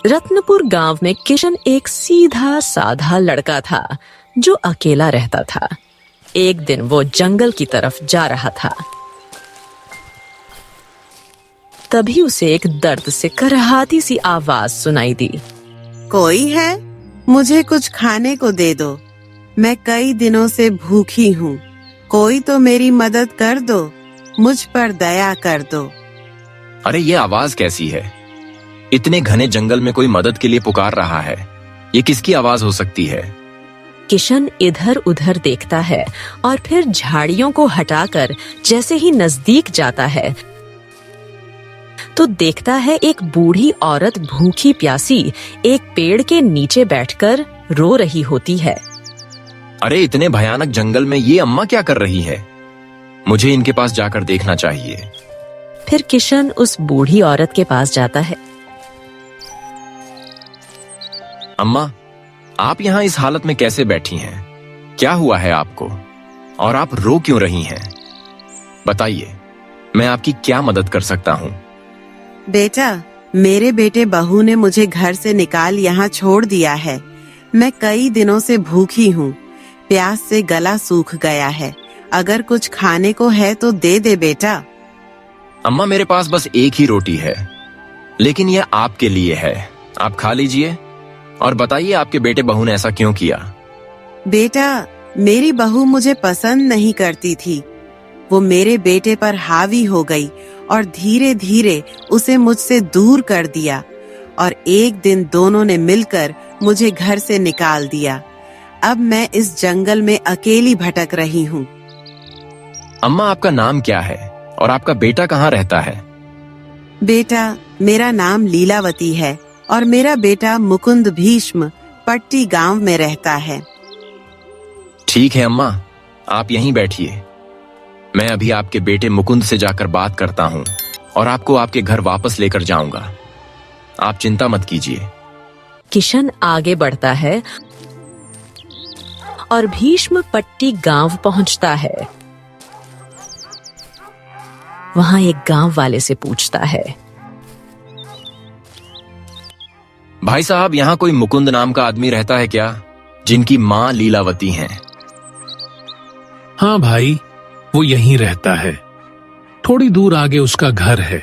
रत्नपुर गांव में किशन एक सीधा साधा लड़का था जो अकेला रहता था। एक दिन वो जंगल की तरफ जा रहा था। तभी उसे एक दर्द से करहाती सी आवाज सुनाई दी। कोई है? मुझे कुछ खाने को दे दो। मैं कई दिनों से भूखी हूँ। कोई तो मेरी मदद कर दो। मुझ पर दया कर दो। अरे ये आवाज कैसी है? इतने घने जंगल में कोई मदद के लिए पुकार रहा है। ये किसकी आवाज हो सकती है? किशन इधर उधर देखता है और फिर झाड़ियों को हटाकर जैसे ही नजदीक जाता है तो देखता है एक बूढ़ी औरत भूखी प्यासी एक पेड़ के नीचे बैठकर रो रही होती है। अरे इतने भयानक जंगल में ये अम्मा क्या कर रही है? मुझे इनके पास जाकर देखना चाहिए। फिर किशन उस बूढ़ी औरत के पास जाता है। अम्मा, आप यहाँ इस हालत में कैसे बैठी हैं? क्या हुआ है आपको? और आप रो क्यों रही हैं? बताइए, मैं आपकी क्या मदद कर सकता हूँ? बेटा, मेरे बेटे बहू ने मुझे घर से निकाल यहाँ छोड़ दिया है। मैं कई दिनों से भूखी हूँ। प्यास से गला सूख गया है। अगर कुछ खाने को है तो दे दे बेटा। अम्मा, मेरे पास बस एक ही रोटी है, लेकिन यह आपके लिए है। आप खा लीजिए और बताइए आपके बेटे बहू ने ऐसा क्यों किया? बेटा, मेरी बहू मुझे पसंद नहीं करती थी। वो मेरे बेटे पर हावी हो गई और धीरे धीरे उसे मुझसे दूर कर दिया और एक दिन दोनों ने मिलकर मुझे घर से निकाल दिया। अब मैं इस जंगल में अकेली भटक रही हूँ। अम्मा, आपका नाम क्या है और आपका बेटा कहाँ रहता है? बेटा, मेरा नाम लीलावती है और मेरा बेटा मुकुंद भीष्म पट्टी गांव में रहता है। ठीक है अम्मा, आप यहीं बैठिए। मैं अभी आपके बेटे मुकुंद से जाकर बात करता हूँ और आपको आपके घर वापस लेकर जाऊंगा। आप चिंता मत कीजिए। किशन आगे बढ़ता है और भीष्म पट्टी गांव पहुंचता है। वहां एक गांव वाले से पूछता है, भाई साहब, यहाँ कोई मुकुंद नाम का आदमी रहता है क्या, जिनकी माँ लीलावती हैं? हाँ भाई, वो यहीं रहता है। थोड़ी दूर आगे उसका घर है,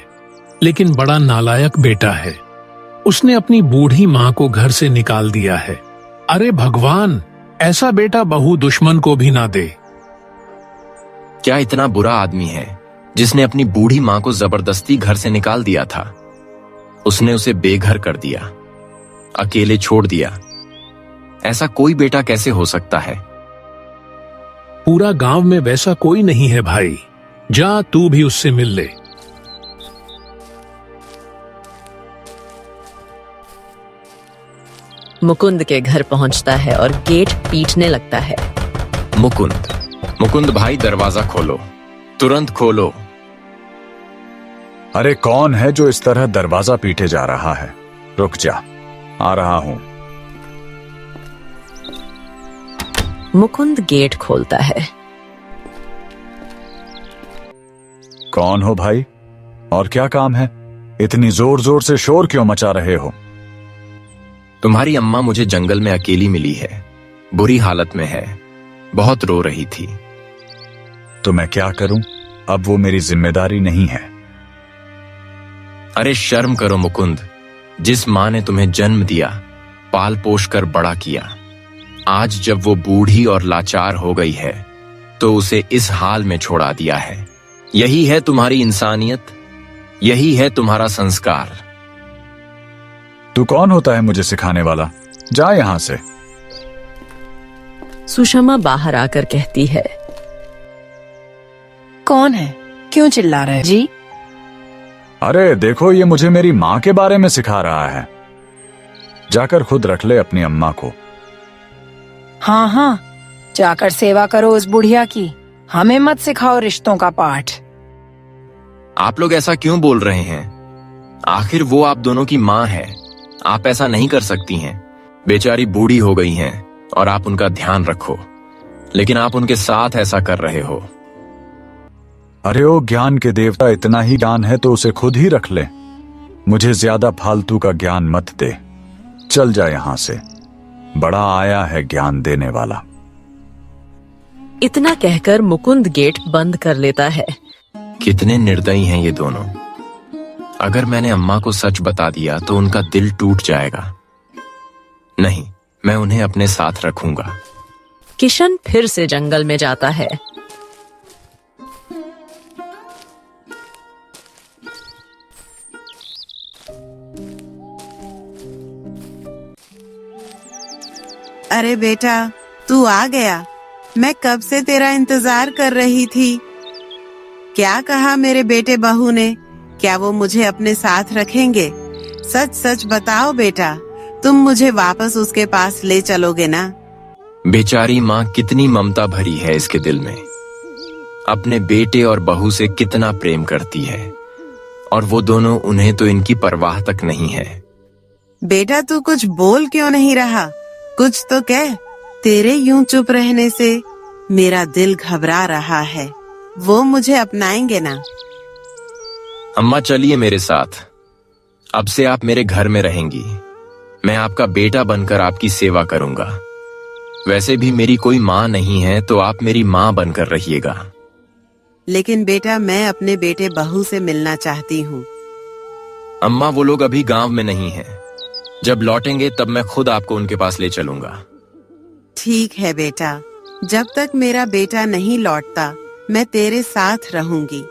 लेकिन बड़ा नालायक बेटा है। उसने अपनी बूढ़ी माँ को घर से निकाल दिया है। अरे भगवान, ऐसा बेटा बहू दुश्मन को भी ना दे। क्या इतना बुरा आदमी है जिसने अपनी बूढ़ी माँ को जबरदस्ती घर से निकाल दिया था? उसने उसे बेघर कर दिया, अकेले छोड़ दिया। ऐसा कोई बेटा कैसे हो सकता है? पूरा गांव में वैसा कोई नहीं है भाई। जा तू भी उससे मिल ले। मुकुंद के घर पहुंचता है और गेट पीटने लगता है। मुकुंद भाई, दरवाजा खोलो, तुरंत खोलो। अरे कौन है जो इस तरह दरवाजा पीटे जा रहा है? रुक जा, आ रहा हूं। मुकुंद गेट खोलता है। कौन हो भाई और क्या काम है? इतनी जोर जोर से शोर क्यों मचा रहे हो? तुम्हारी अम्मा मुझे जंगल में अकेली मिली है, बुरी हालत में है, बहुत रो रही थी। तो मैं क्या करूं? अब वो मेरी जिम्मेदारी नहीं है। अरे शर्म करो मुकुंद, जिस माँ ने तुम्हें जन्म दिया, पाल पोष कर बड़ा किया, आज जब वो बूढ़ी और लाचार हो गई है तो उसे इस हाल में छोड़ा दिया है। यही है तुम्हारी इंसानियत, यही है तुम्हारा संस्कार। तू कौन होता है मुझे सिखाने वाला? जा यहां से। सुषमा बाहर आकर कहती है, कौन है? क्यों चिल्ला रहे जी? अरे देखो, ये मुझे मेरी माँ के बारे में सिखा रहा है। जाकर खुद रख ले अपनी अम्मा को। हाँ हाँ, जाकर सेवा करो उस बुढ़िया की। हमें मत सिखाओ रिश्तों का पाठ। आप लोग ऐसा क्यों बोल रहे हैं? आखिर वो आप दोनों की माँ है। आप ऐसा नहीं कर सकती हैं। बेचारी बूढ़ी हो गई हैं और आप उनका ध्यान रखो, लेकिन आप उनके साथ ऐसा कर रहे हो। अरे ओ ज्ञान के देवता, इतना ही ज्ञान है तो उसे खुद ही रख ले। मुझे ज्यादा फालतू का ज्ञान मत दे। चल जा यहां से, बड़ा आया है ज्ञान देने वाला। इतना कहकर मुकुंद गेट बंद कर लेता है। कितने निर्दयी हैं ये दोनों। अगर मैंने अम्मा को सच बता दिया तो उनका दिल टूट जाएगा। नहीं, मैं उन्हें अपने साथ रखूंगा। किशन फिर से जंगल में जाता है। अरे बेटा, तू आ गया। मैं कब से तेरा इंतजार कर रही थी। क्या कहा मेरे बेटे बहू ने? क्या वो मुझे अपने साथ रखेंगे? सच सच बताओ बेटा, तुम मुझे वापस उसके पास ले चलोगे ना? बेचारी माँ कितनी ममता भरी है इसके दिल में। अपने बेटे और बहू से कितना प्रेम करती है, और वो दोनों, उन्हें तो इनकी परवाह तक नहीं है। बेटा, तू कुछ बोल क्यों नहीं रहा? कुछ तो कह। तेरे यूं चुप रहने से मेरा दिल घबरा रहा है। वो मुझे अपनाएंगे ना? अम्मा चलिए मेरे साथ। अब से आप मेरे घर में रहेंगी। मैं आपका बेटा बनकर आपकी सेवा करूंगा। वैसे भी मेरी कोई माँ नहीं है, तो आप मेरी माँ बनकर रहिएगा। लेकिन बेटा, मैं अपने बेटे बहू से मिलना चाहती हूँ। अम्मा, वो लोग अभी गांव में नहीं हैं। जब लौटेंगे तब मैं खुद आपको उनके पास ले चलूंगा। ठीक है बेटा, जब तक मेरा बेटा नहीं लौटता मैं तेरे साथ रहूंगी।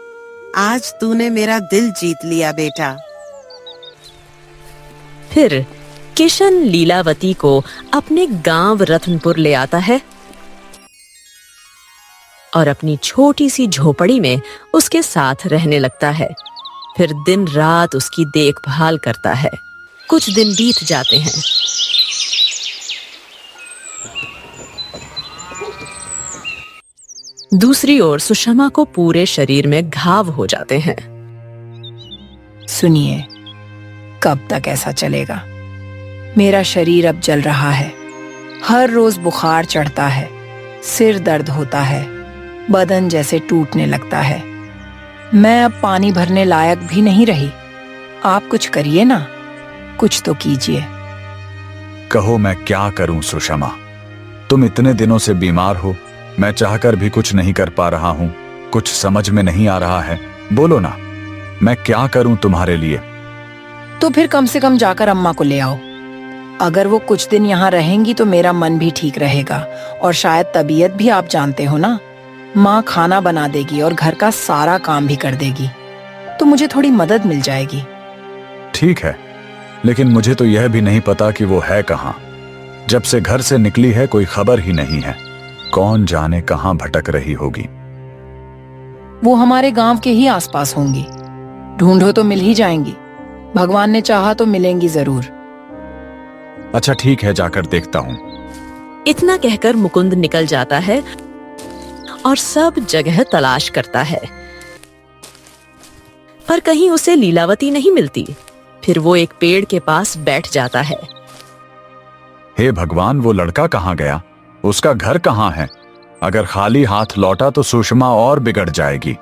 आज तूने मेरा दिल जीत लिया बेटा। फिर किशन लीलावती को अपने गांव रत्नपुर ले आता है और अपनी छोटी सी झोपड़ी में उसके साथ रहने लगता है। फिर दिन रात उसकी देखभाल करता है। कुछ दिन बीत जाते हैं। दूसरी ओर सुषमा को पूरे शरीर में घाव हो जाते हैं। सुनिए, कब तक ऐसा चलेगा? मेरा शरीर अब जल रहा है। हर रोज बुखार चढ़ता है, सिर दर्द होता है, बदन जैसे टूटने लगता है। मैं अब पानी भरने लायक भी नहीं रही। आप कुछ करिए ना, कुछ तो कीजिए। कहो मैं क्या करूं सुषमा? तुम इतने दिनों से बीमार हो, मैं चाहकर भी कुछ नहीं कर पा रहा हूं। कुछ समझ में नहीं आ रहा है। बोलो ना, मैं क्या करूं तुम्हारे लिए? तो फिर कम से कम जाकर अम्मा को ले आओ। अगर वो कुछ दिन यहाँ रहेंगी तो मेरा मन भी ठीक रहेगा, और शायद तबीयत भी आप जानते हो ना। माँ खाना बना देगी और घर का सारा काम भी कर देगी, तो मुझे थोड़ी मदद मिल जाएगी। ठीक है, लेकिन मुझे तो यह भी नहीं पता कि वो है कहाँ। जब से घर से निकली है कोई खबर ही नहीं है। कौन जाने कहाँ भटक रही होगी। वो हमारे गांव के ही आसपास होंगी। ढूंढो तो मिल ही जाएंगी। भगवान ने चाहा तो मिलेंगी जरूर। अच्छा ठीक है, जाकर देखता हूँ। इतना कहकर मुकुंद निकल जाता है और सब जगह तलाश करता है, पर कहीं उसे लीलावती नहीं मिलती। फिर वो एक पेड़ के पास बैठ जाता है। हे भगवान, वो लड़का कहाँ गया? उसका घर कहाँ है? अगर खाली हाथ लौटा तो सुषमा और बिगड़ जाएगी।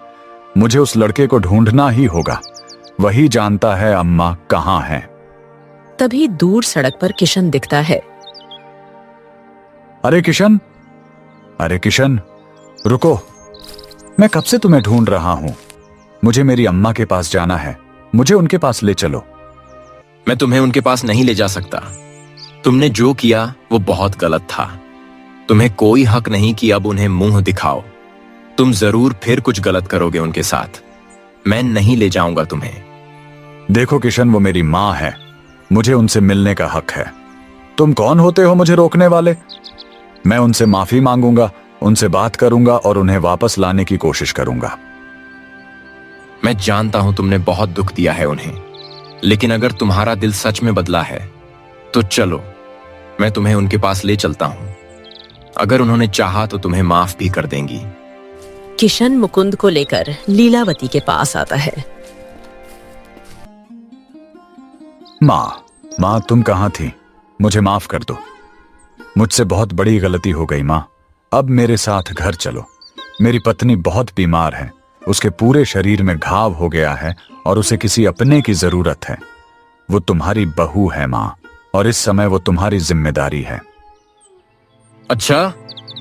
मुझे उस लड़के को ढूंढना ही होगा। वही जानता है अम्मा कहाँ है। तभी दूर सड़क पर किशन दिखता है। अरे किशन, अरे किशन, रुको। मैं कब से तुम्हें ढूंढ रहा हूं। मुझे मेरी अम्मा के पास जाना है। मुझे उनके पास ले चलो। मैं तुम्हें उनके पास नहीं ले जा सकता। तुमने जो किया वो बहुत गलत था। तुम्हें कोई हक नहीं कि अब उन्हें मुंह दिखाओ। तुम जरूर फिर कुछ गलत करोगे उनके साथ। मैं नहीं ले जाऊंगा तुम्हें। देखो किशन, वो मेरी माँ है। मुझे उनसे मिलने का हक है। तुम कौन होते हो मुझे रोकने वाले? मैं उनसे माफी मांगूंगा, उनसे बात करूंगा और उन्हें वापस लाने की कोशिश करूंगा। मैं जानता हूं तुमने बहुत दुख दिया है उन्हें, लेकिन अगर तुम्हारा दिल सच में बदला है तो चलो, मैं तुम्हें उनके पास ले चलता हूं। अगर उन्होंने चाहा तो तुम्हें माफ भी कर देंगी। किशन मुकुंद को लेकर लीलावती के पास आता है। माँ, तुम कहाँ थी? मुझे माफ कर दो। मुझसे बहुत बड़ी गलती हो गई माँ। अब मेरे साथ घर चलो। मेरी पत्नी बहुत बीमार है, उसके पूरे शरीर में घाव हो गया है और उसे किसी अपने की जरूरत है। वो तुम्हारी बहू है माँ, और इस समय वो तुम्हारी जिम्मेदारी है। अच्छा,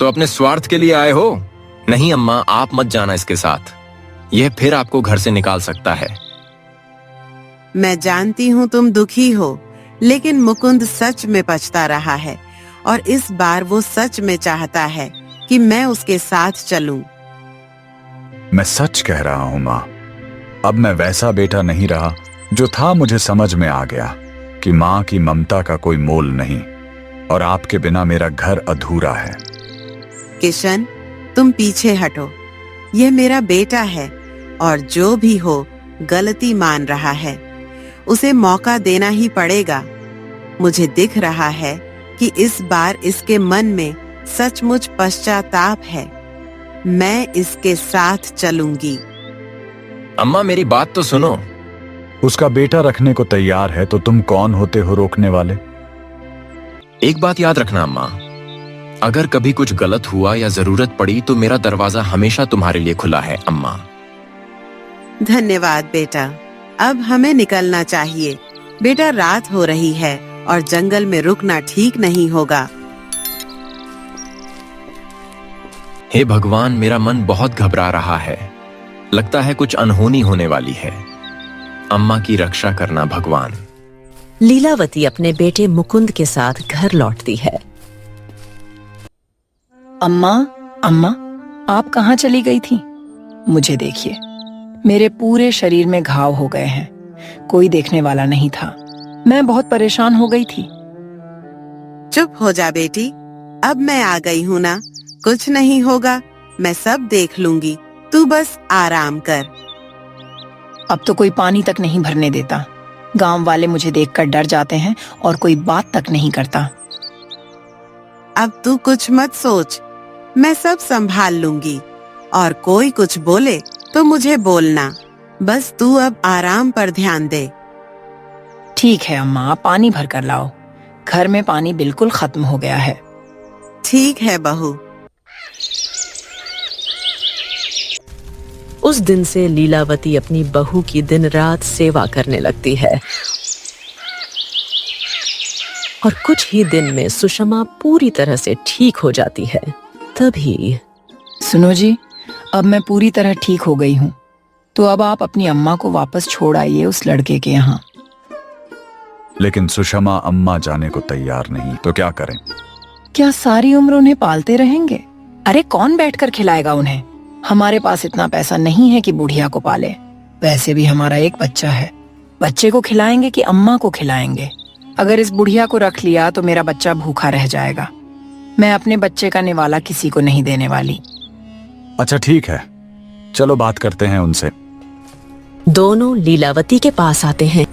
तो अपने स्वार्थ के लिए आए हो? नहीं अम्मा, आप मत जाना इसके साथ। यह फिर आपको घर से निकाल सकता है। मैं जानती हूँ तुम दुखी हो, लेकिन मुकुंद सच में पछता रहा है और इस बार वो सच में चाहता है कि मैं उसके साथ चलूं। मैं सच कह रहा हूं माँ। अब मैं वैसा बेटा नहीं रहा जो था। मुझे समझ में आ गया कि माँ की ममता का कोई मोल नहीं, और आपके बिना मेरा घर अधूरा है। किशन, तुम पीछे हटो। ये मेरा बेटा है और जो भी हो गलती मान रहा है। उसे मौका देना ही पड़ेगा। मुझे दिख रहा है कि इस बार इसके मन में सचमुच पश्चाताप है। मैं इसके साथ चलूंगी। अम्मा मेरी बात तो सुनो। उसका बेटा रखने को तैयार है तो तुम कौन होते हो रोकने वाले? एक बात याद रखना अम्मा, अगर कभी कुछ गलत हुआ या जरूरत पड़ी तो मेरा दरवाजा हमेशा तुम्हारे लिए खुला है अम्मा। धन्यवाद बेटा। अब हमें निकलना चाहिए। बेटा, रात हो रही है और जंगल में रुकना ठीक नहीं होगा। हे भगवान, मेरा मन बहुत घबरा रहा है। लगता है कुछ अनहोनी होने वाली है। अम्मा की रक्षा करना भगवान। लीलावती अपने बेटे मुकुंद के साथ घर लौटती है। अम्मा, अम्मा, आप कहाँ चली गई थी? मुझे देखिए, मेरे पूरे शरीर में घाव हो गए हैं। कोई देखने वाला नहीं था। मैं बहुत परेशान हो गई थी। चुप हो जा बेटी, अब मैं आ गई हूँ ना। कुछ नहीं होगा, मैं सब देख लूंगी। तू बस आराम कर। अब तो कोई पानी तक नहीं भरने देता। गांव वाले मुझे देखकर डर जाते हैं और कोई बात तक नहीं करता। अब तू कुछ मत सोच, मैं सब संभाल लूंगी। और कोई कुछ बोले तो मुझे बोलना। बस तू अब आराम पर ध्यान दे। ठीक है अम्मा, आप पानी भर कर लाओ। घर में पानी बिल्कुल खत्म हो गया है। ठीक है बहू। उस दिन से लीलावती अपनी बहू की दिन रात सेवा करने लगती है और कुछ ही दिन में सुषमा पूरी तरह से ठीक हो जाती है। तभी सुनो जी, अब मैं पूरी तरह ठीक हो गई हूँ, तो अब आप अपनी अम्मा को वापस छोड़ आइए उस लड़के के यहाँ। लेकिन सुषमा अम्मा जाने को तैयार नहीं, तो क्या करें? क्या सारी उम्र उन्हें पालते रहेंगे? अरे कौन बैठकर खिलाएगा उन्हें? हमारे पास इतना पैसा नहीं है कि बुढ़िया को पाले। वैसे भी हमारा एक बच्चा है। बच्चे को खिलाएंगे कि अम्मा को खिलाएंगे? अगर इस बुढ़िया को रख लिया तो मेरा बच्चा भूखा रह जाएगा। मैं अपने बच्चे का निवाला किसी को नहीं देने वाली। अच्छा ठीक है, चलो बात करते हैं उनसे। दोनों लीलावती के पास आते हैं।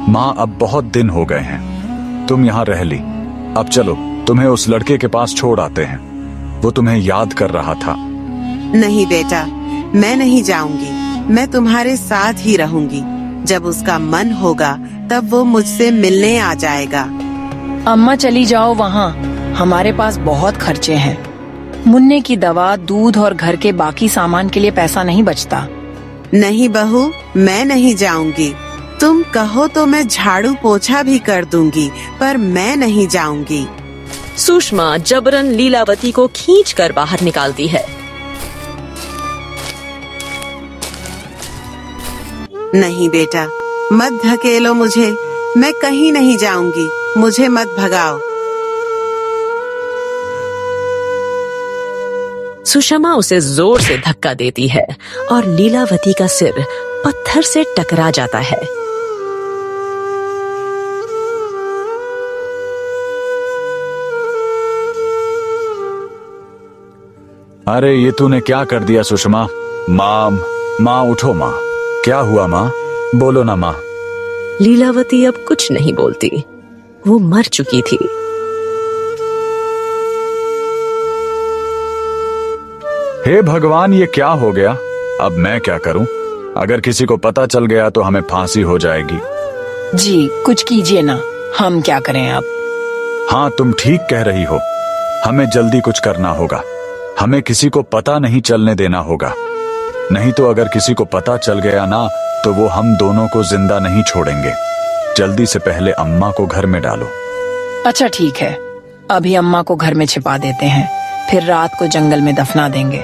माँ, अब बहुत दिन हो गए हैं, तुम यहाँ रह ली। अब चलो, तुम्हें उस लड़के के पास छोड़ आते हैं। वो तुम्हें याद कर रहा था। नहीं बेटा, मैं नहीं जाऊंगी। मैं तुम्हारे साथ ही रहूंगी। जब उसका मन होगा तब वो मुझसे मिलने आ जाएगा। अम्मा चली जाओ वहाँ, हमारे पास बहुत खर्चे हैं। मुन्ने की दवा, दूध और घर के बाकी सामान के लिए पैसा नहीं बचता। नहीं बहू, मैं नहीं जाऊंगी। तुम कहो तो मैं झाड़ू पोछा भी कर दूंगी, पर मैं नहीं जाऊंगी। सुषमा जबरन लीलावती को खींचकर बाहर निकालती है। नहीं बेटा, मत धकेलो मुझे। मैं कहीं नहीं जाऊंगी। मुझे मत भगाओ। सुषमा उसे जोर से धक्का देती है और लीलावती का सिर पत्थर से टकरा जाता है। अरे ये तूने क्या कर दिया सुषमा? माँ उठो माँ। क्या हुआ माँ? बोलो ना माँ। लीलावती अब कुछ नहीं बोलती। वो मर चुकी थी। हे भगवान, ये क्या हो गया? अब मैं क्या करूं? अगर किसी को पता चल गया तो हमें फांसी हो जाएगी। जी कुछ कीजिए ना, हम क्या करें अब? हाँ, तुम ठीक कह रही हो। हमें जल्दी कुछ करना होगा। हमें किसी को पता नहीं चलने देना होगा, नहीं तो अगर किसी को पता चल गया ना तो वो हम दोनों को जिंदा नहीं छोड़ेंगे। जल्दी से पहले अम्मा को घर में डालो। अच्छा ठीक है, अभी अम्मा को घर में छिपा देते हैं, फिर रात को जंगल में दफना देंगे।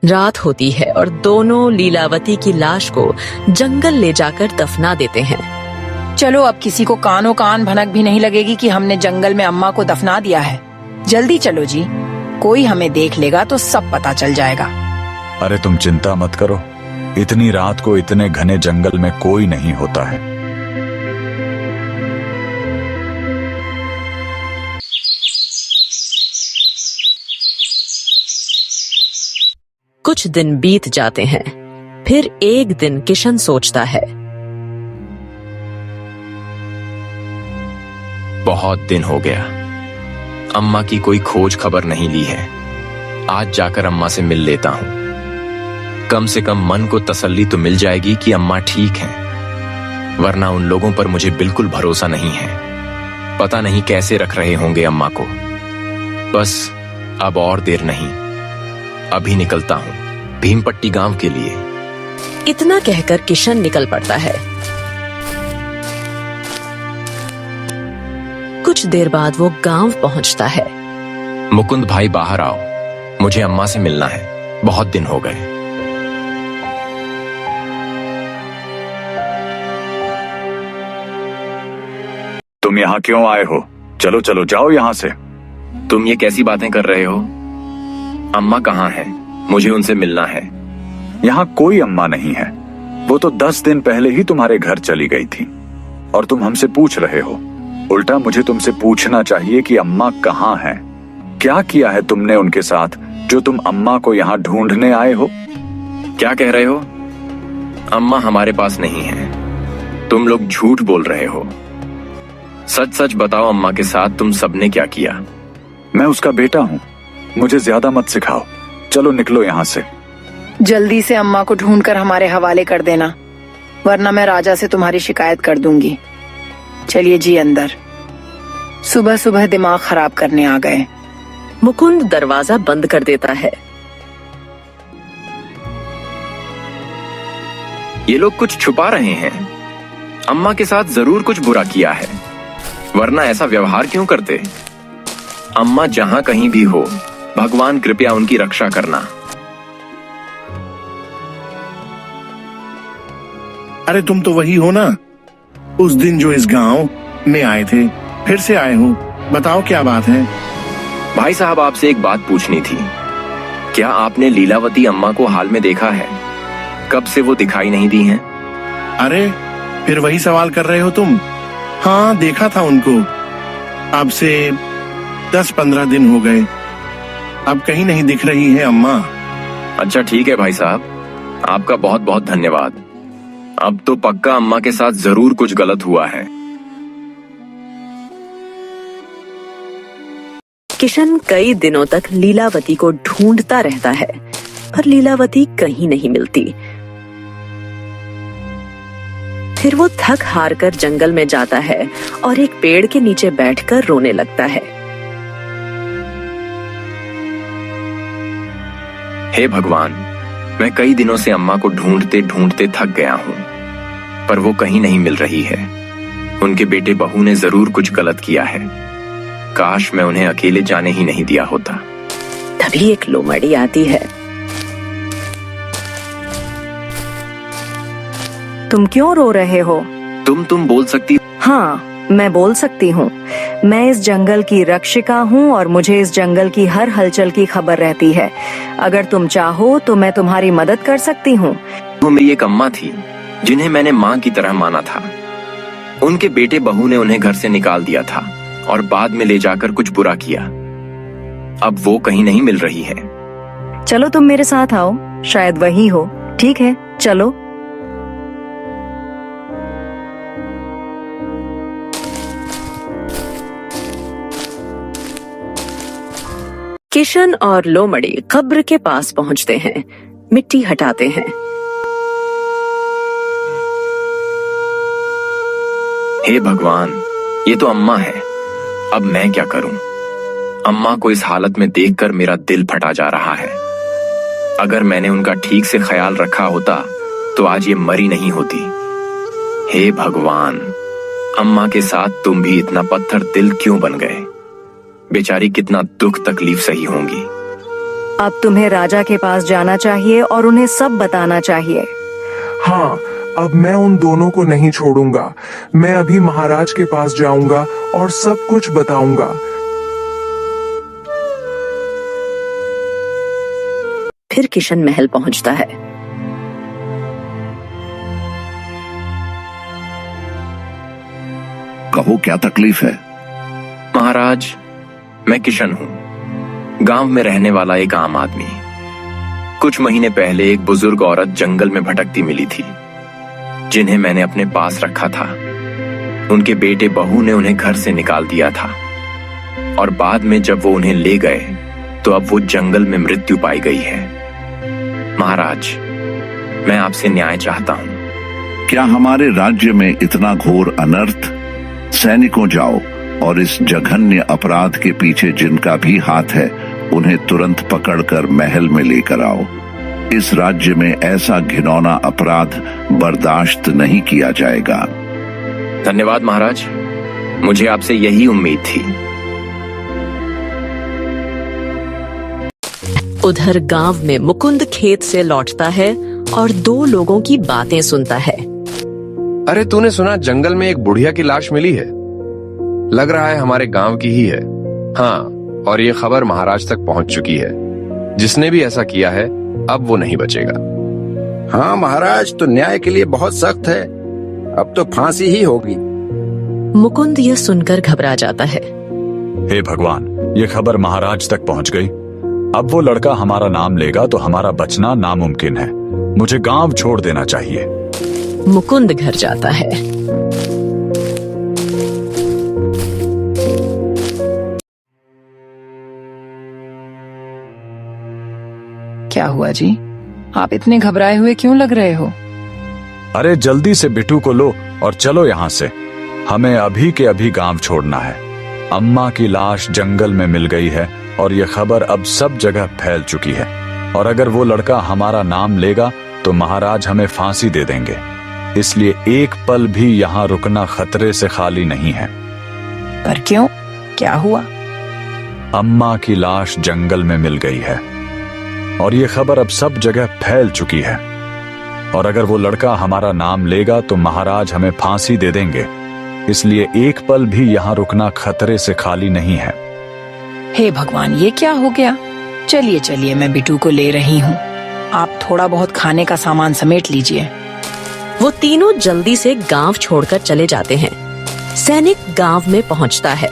रात होती है और दोनों लीलावती की लाश को जंगल ले जाकर दफना देते हैं। चलो अब किसी को कानो कान भनक भी नहीं लगेगी कि हमने जंगल में अम्मा को दफना दिया है। जल्दी चलो जी, कोई हमें देख लेगा तो सब पता चल जाएगा। अरे तुम चिंता मत करो, इतनी रात को इतने घने जंगल में कोई नहीं होता है। कुछ दिन बीत जाते हैं। फिर एक दिन किशन सोचता है, बहुत दिन हो गया, अम्मा की कोई खोज खबर नहीं ली है। आज जाकर अम्मा से मिल लेता हूं, कम से कम मन को तसल्ली तो मिल जाएगी कि अम्मा ठीक हैं। वरना उन लोगों पर मुझे बिल्कुल भरोसा नहीं है। पता नहीं कैसे रख रहे होंगे अम्मा को। बस अब और देर नहीं, अभी निकलता हूं भीमपट्टी गांव के लिए। इतना कहकर किशन निकल पड़ता है। कुछ देर बाद वो गांव पहुंचता है। मुकुंद भाई बाहर आओ, मुझे अम्मा से मिलना है, बहुत दिन हो गए। तुम यहाँ क्यों आए हो? चलो चलो जाओ यहाँ से। तुम ये कैसी बातें कर रहे हो? अम्मा कहाँ है? मुझे उनसे मिलना है। यहाँ कोई अम्मा नहीं है, वो तो 10 दिन पहले ही तुम्हारे घर चली गई थी और तुम हमसे पूछ रहे हो। उल्टा मुझे तुमसे पूछना चाहिए कि अम्मा कहाँ है। क्या किया है तुमने उनके साथ जो तुम अम्मा को यहाँ ढूंढने आए हो? क्या कह रहे हो? अम्मा हमारे पास नहीं है, तुम लोग झूठ बोल रहे हो। सच सच बताओ, अम्मा के साथ तुम सबने क्या किया? मैं उसका बेटा हूँ, मुझे ज्यादा मत सिखाओ। चलो निकलो यहाँ से। जल्दी से अम्मा को ढूंढकर हमारे हवाले कर देना, वरना मैं राजा से तुम्हारी शिकायत कर दूंगी। चलिए जी अंदर, सुबह सुबह दिमाग खराब करने आ गए। मुकुंद दरवाजा बंद कर देता है। ये लोग कुछ छुपा रहे हैं। अम्मा के साथ जरूर कुछ बुरा किया है, वरना ऐसा व्यवहार क्यों करते? अम्मा जहां कहीं भी हो, भगवान कृपया उनकी रक्षा करना। अरे तुम तो वही हो ना, उस दिन जो इस गांव में आए थे, फिर से आए हो। बताओ क्या बात है? भाई साहब, आपसे एक बात पूछनी थी। क्या आपने लीलावती अम्मा को हाल में देखा है? कब से वो दिखाई नहीं दी हैं? अरे फिर वही सवाल कर रहे हो तुम? हाँ देखा था उनको, अब से 10-15 दिन हो गए। अब कहीं नहीं दिख रही है अम्मा। अच्छा ठीक है भाई साहब, आपका बहुत बहुत धन्यवाद। अब तो पक्का अम्मा के साथ जरूर कुछ गलत हुआ है। किशन कई दिनों तक लीलावती को ढूंढता रहता है, पर लीलावती कहीं नहीं मिलती। फिर वो थक हार कर जंगल में जाता है और एक पेड़ के नीचे बैठकर रोने लगता है। हे भगवान, मैं कई दिनों से अम्मा को ढूंढते ढूंढते थक गया हूँ, पर वो कहीं नहीं मिल रही है। उनके बेटे बहू ने जरूर कुछ गलत किया है। काश मैं उन्हें अकेले जाने ही नहीं दिया होता। तभी एक लोमड़ी आती है। तुम क्यों रो रहे हो? तुम बोल सकती? हाँ, मैं बोल सकती हूँ। मैं इस जंगल की रक्षिका हूँ और मुझे इस जंगल की हर हलचल की खबर रहती है। अगर तुम चाहो तो मैं तुम्हारी मदद कर सकती हूँ। वो मेरी एक अम्मा थी जिन्हें मैंने माँ की तरह माना था। उनके बेटे बहू ने उन्हें घर से निकाल दिया था और बाद में ले जाकर कुछ बुरा किया। अब वो कहीं नहीं मिल रही है। चलो तुम मेरे साथ आओ, शायद वही हो। ठीक है, चलो। किशन और लोमड़ी कब्र के पास पहुंचते हैं, मिट्टी हटाते हैं। हे भगवान, ये तो अम्मा है, अब मैं क्या करूं? अम्मा को इस हालत में देखकर मेरा दिल फटा जा रहा है। अगर मैंने उनका ठीक से ख्याल रखा होता तो आज ये मरी नहीं होती। हे भगवान, अम्मा के साथ तुम भी इतना पत्थर दिल क्यों बन गए? बेचारी कितना दुख तकलीफ सही होंगी। अब तुम्हें राजा के पास जाना चाहिए और उन्हें सब बताना चाहिए। हाँ, अब मैं उन दोनों को नहीं छोड़ूंगा। मैं अभी महाराज के पास जाऊंगा और सब कुछ बताऊंगा। फिर किशन महल पहुंचता है। कहो, क्या तकलीफ है? महाराज, मैं किशन हूं, गांव में रहने वाला एक आम आदमी। कुछ महीने पहले एक बुजुर्ग औरत जंगल में भटकती मिली थी, जिन्हें मैंने अपने पास रखा था। उनके बेटे बहू ने उन्हें घर से निकाल दिया था और बाद में जब वो उन्हें ले गए तो अब वो जंगल में मृत्यु पाई गई है। महाराज, मैं आपसे न्याय चाहता हूं। क्या हमारे राज्य में इतना घोर अनर्थ? सैनिकों, जाओ और इस जघन्य अपराध के पीछे जिनका भी हाथ है उन्हें तुरंत पकड़कर महल में लेकर आओ। इस राज्य में ऐसा घिनौना अपराध बर्दाश्त नहीं किया जाएगा। धन्यवाद महाराज, मुझे आपसे यही उम्मीद थी। उधर गांव में मुकुंद खेत से लौटता है और दो लोगों की बातें सुनता है। अरे, तूने सुना जंगल में एक बुढ़िया की लाश मिली है? लग रहा है हमारे गांव की ही है। हाँ, और ये खबर महाराज तक पहुंच चुकी है। जिसने भी ऐसा किया है अब वो नहीं बचेगा। हाँ महाराज, तो न्याय के लिए बहुत सख्त है। अब तो फांसी ही होगी। मुकुंद यह सुनकर घबरा जाता है। हे भगवान, ये खबर महाराज तक पहुंच गई। अब वो लड़का हमारा नाम लेगा तो हमारा बचना नामुमकिन है। मुझे गांव छोड़ देना चाहिए। मुकुंद घर जाता है। क्या हुआ जी? आप इतने घबराए हुए क्यों लग रहे हो? अरे जल्दी से बिट्टू को लो और चलो यहाँ से। हमें अभी के अभी गांव छोड़ना है। अम्मा की लाश जंगल में मिल गई है और ये खबर अब सब जगह फैल चुकी है। और अगर वो लड़का हमारा नाम लेगा तो महाराज हमें फांसी दे देंगे। इसलिए एक पल भी यहाँ रुकना खतरे से खाली नहीं है। पर क्यों? क्या हुआ? अम्मा की लाश जंगल में मिल गई है और ये खबर अब सब जगह फैल चुकी है। और अगर वो लड़का हमारा नाम लेगा तो महाराज हमें फांसी दे देंगे। इसलिए एक पल भी यहाँ रुकना खतरे से खाली नहीं है। हे भगवान, ये क्या हो गया? चलिए चलिए, मैं बिट्टू को ले रही हूँ। आप थोड़ा बहुत खाने का सामान समेट लीजिए। वो तीनों जल्दी से गांव छोड़कर चले जाते हैं। सैनिक गांव में पहुंचता है।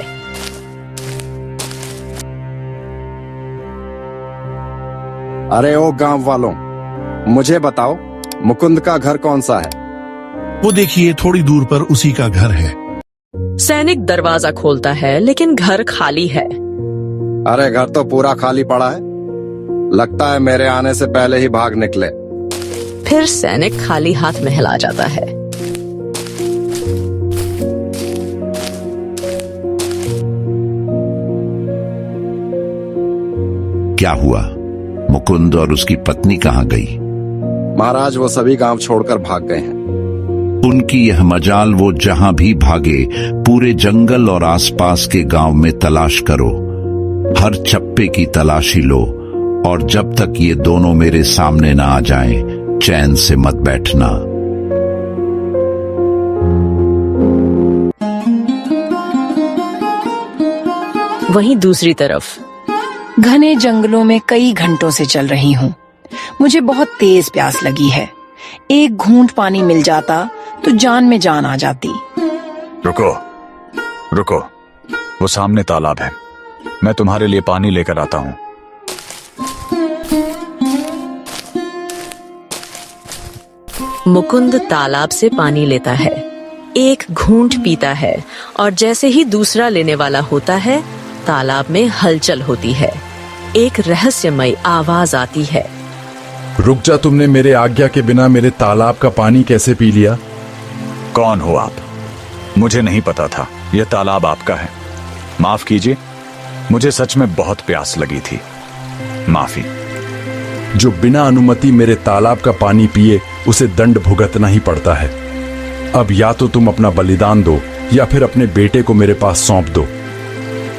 अरे ओ गांव वालों, मुझे बताओ, मुकुंद का घर कौन सा है? वो देखिए, थोड़ी दूर पर उसी का घर है। सैनिक दरवाजा खोलता है लेकिन घर खाली है। अरे, घर तो पूरा खाली पड़ा है। लगता है मेरे आने से पहले ही भाग निकले। फिर सैनिक खाली हाथ महल आ जाता है। क्या हुआ? मुकुंद और उसकी पत्नी कहाँ गई? महाराज, वो सभी गांव छोड़कर भाग गए हैं। उनकी यह मजाल, वो जहां भी भागे पूरे जंगल और आसपास के गांव में तलाश करो। हर चप्पे की तलाशी लो और जब तक ये दोनों मेरे सामने ना आ जाएं, चैन से मत बैठना। वहीं दूसरी तरफ घने जंगलों में कई घंटों से चल रही हूँ। मुझे बहुत तेज प्यास लगी है। एक घूंट पानी मिल जाता तो जान में जान आ जाती। रुको रुको, वो सामने तालाब है। मैं तुम्हारे लिए पानी लेकर आता हूँ। मुकुंद तालाब से पानी लेता है, एक घूंट पीता है और जैसे ही दूसरा लेने वाला होता है, तालाब में हलचल होती है। एक रहस्यमय आवाज आती है। रुक जा, तुमने मेरे आज्ञा के बिना मेरे तालाब का पानी कैसे पी लिया? कौन हो आप? मुझे नहीं पता था यह तालाब आपका है। माफ कीजिए, मुझे सच में बहुत प्यास लगी थी। माफी। जो बिना अनुमति मेरे तालाब का पानी पिए उसे दंड भुगतना ही पड़ता है। अब या तो तुम अपना बलिदान दो या फिर अपने बेटे को मेरे पास सौंप दो।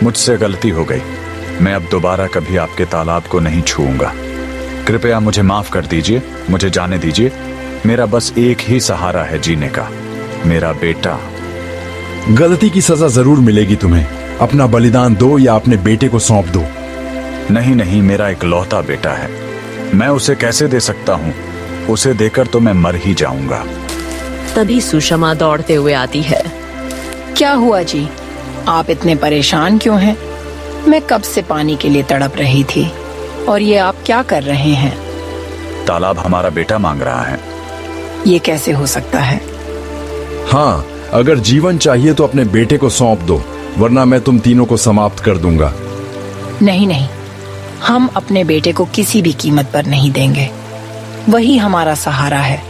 मुझसे गलती हो गई। मैं अब दोबारा कभी आपके तालाब को नहीं छूऊंगा। कृपया मुझे माफ कर दीजिए, मुझे जाने दीजिए। मेरा बस एक ही सहारा है जीने का, मेरा बेटा। गलती की सजा जरूर मिलेगी तुम्हें। अपना बलिदान दो या अपने बेटे को सौंप दो। नहीं नहीं, मेरा इकलौता बेटा है, मैं उसे कैसे दे सकता हूँ? उसे देकर तो मैं मर ही जाऊंगा। तभी सुषमा दौड़ते हुए आती है। क्या हुआ जी? आप इतने परेशान क्यों हैं? मैं कब से पानी के लिए तड़प रही थी और ये आप क्या कर रहे हैं? तालाब हमारा बेटा मांग रहा है। ये कैसे हो सकता है? हाँ, अगर जीवन चाहिए तो अपने बेटे को सौंप दो, वरना मैं तुम तीनों को समाप्त कर दूंगा। नहीं नहीं, हम अपने बेटे को किसी भी कीमत पर नहीं देंगे। वही हमारा सहारा है,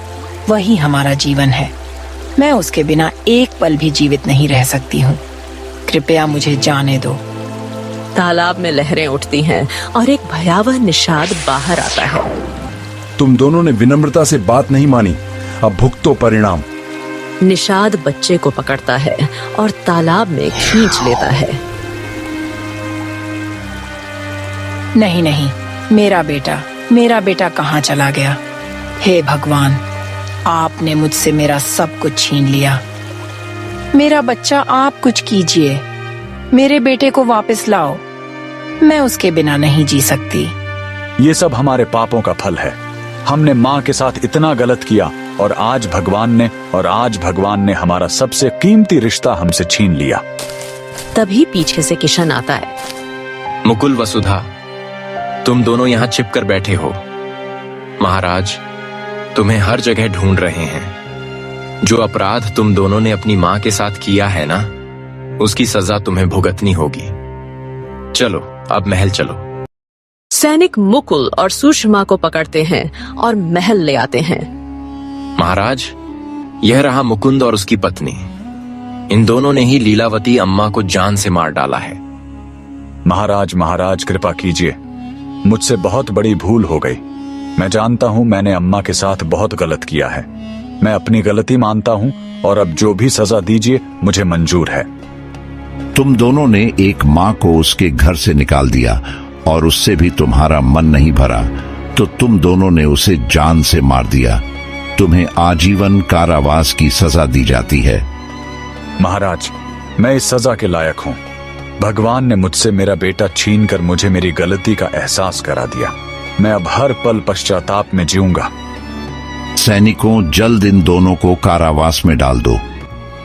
वही हमारा जीवन है। मैं उसके बिना एक पल भी जीवित नहीं रह सकती हूँ। कृपया मुझे जाने दो। तालाब में लहरें उठती हैं और एक भयावह निषाद बाहर आता है। तुम दोनों ने विनम्रता से बात नहीं मानी, अब भुगतो परिणाम। निषाद बच्चे को पकड़ता है और तालाब में खींच लेता है। नहीं नहीं, मेरा बेटा कहाँ चला गया? हे भगवान, आपने मुझसे मेरा सब कुछ छीन लिया। मेरा बच्चा, आप कुछ कीजिए। मेरे बेटे को वापस लाओ। मैं उसके बिना नहीं जी सकती। ये सब हमारे पापों का फल है। हमने माँ के साथ इतना गलत किया और आज भगवान ने हमारा सबसे कीमती रिश्ता हमसे छीन लिया। तभी पीछे से किशन आता है। मुकुल, वसुधा, तुम दोनों यहाँ छिप कर बैठे हो। महाराज तुम्हें हर जगह ढूंढ रहे हैं। जो अपराध तुम दोनों ने अपनी माँ के साथ किया है ना, उसकी सजा तुम्हें भुगतनी होगी। चलो, अब महल चलो। सैनिक मुकुल और सुषमा को पकड़ते हैं और महल ले आते हैं। महाराज, यह रहा मुकुंद और उसकी पत्नी। इन दोनों ने ही लीलावती अम्मा को जान से मार डाला है। महाराज कृपा कीजिए, मुझसे बहुत बड़ी भूल हो गई। मैं जानता हूँ मैंने अम्मा के साथ बहुत गलत किया है। मैं अपनी गलती मानता हूँ और अब जो भी सजा दीजिए मुझे मंजूर है। तुम दोनों ने एक माँ को उसके घर से निकाल दिया और उससे भी तुम्हारा मन नहीं भरा, तो तुम दोनों ने उसे जान से मार दिया। तुम्हें आजीवन कारावास की सजा दी जाती है। महाराज, मैं इस सजा के लायक हूँ। भगवान ने मुझसे मेरा बेटा छीनकर मुझे मेरी गलती का एहसास करा दिया। मैं अब हर पल पश्चाताप में जीऊंगा। सैनिकों, जल्द इन दोनों को कारावास में डाल दो।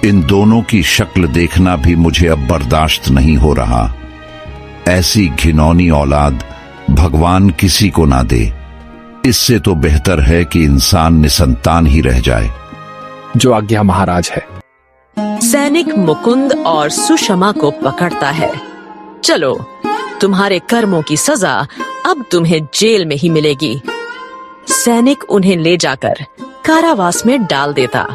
इन दोनों की शक्ल देखना भी मुझे अब बर्दाश्त नहीं हो रहा। ऐसी घिनौनी औलाद भगवान किसी को ना दे। इससे तो बेहतर है कि इंसान निसंतान ही रह जाए। जो आज्ञा महाराज है। सैनिक मुकुंद और सुषमा को पकड़ता है। चलो, तुम्हारे कर्मों की सजा अब तुम्हें जेल में ही मिलेगी। सैनिक उन्हें ले जाकर कारावास में डाल देता।